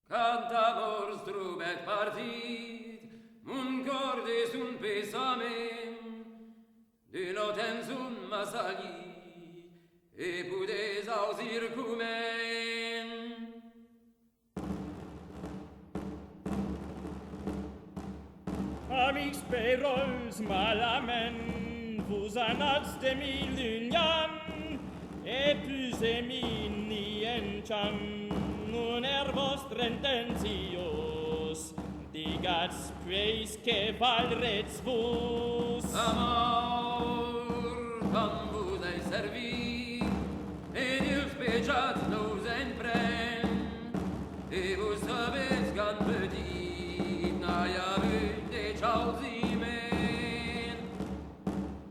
Cantamor strubet partit, un cordes un pesamen, de notens un masali, et pudes ausir cumen. Amics perols malamen, vous anats de milunian, et plus emini enchan, nun vostre intentios, digats preis que valrets vos. Amor, tam vos ei servi, et ils pejats nos en pren, et vos sabets gan petit, naia de chausimen.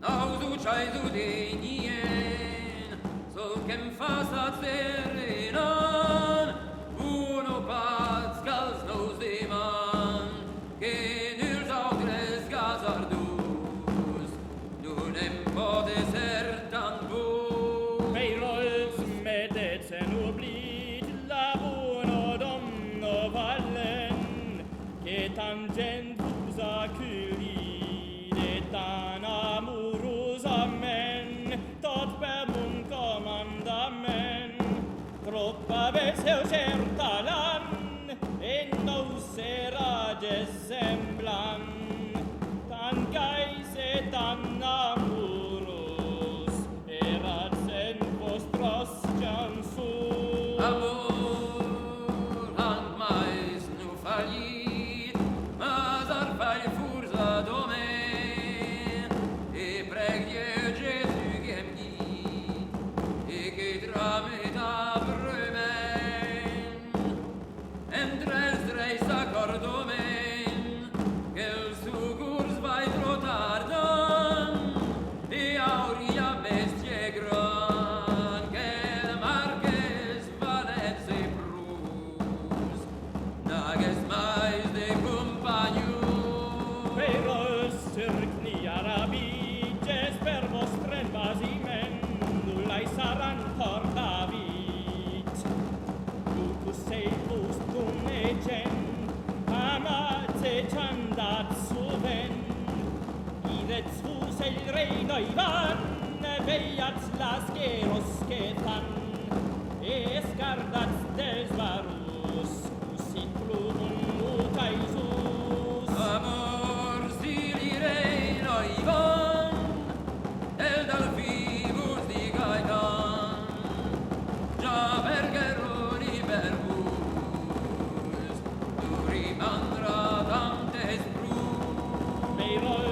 Naus ucais udenien, sol quem fasat serenan, uno pats cals nos deman, que nuls autres gazardus, nunem pode ser tan bun. Peirols medets en oblit, labuno domno vallen, que tangent vos acculit, et tan amorosament, tot per mon comandament, troppa ves heu certalan, et nous serages semblant, tan gais et tan amoros, erats en vostros chansons. Amor, hanc mais nu fallit, mas ar fall fursa domen, et preg Dieu Jésus qu'aime dit, et que tramet abremen, entre els tres accordomen, que els sugurs vai trotardan, et auria bestie gran, que el marques valets e prus, nagues mais de compagnon. Peirols circni arabiges per vostre basiment, nullai saran cor David. Lucus seibus tunegem, amats e ciandats suvent, idets vos el reino Ivan, veiats las gueros que fan, escardats dels barus, cusit plumum mutaisus. Amor, si direi no Ivan, el dal fibus di Gaetan, già per Geroni per vos, tu rimandra tantes brus. Peirols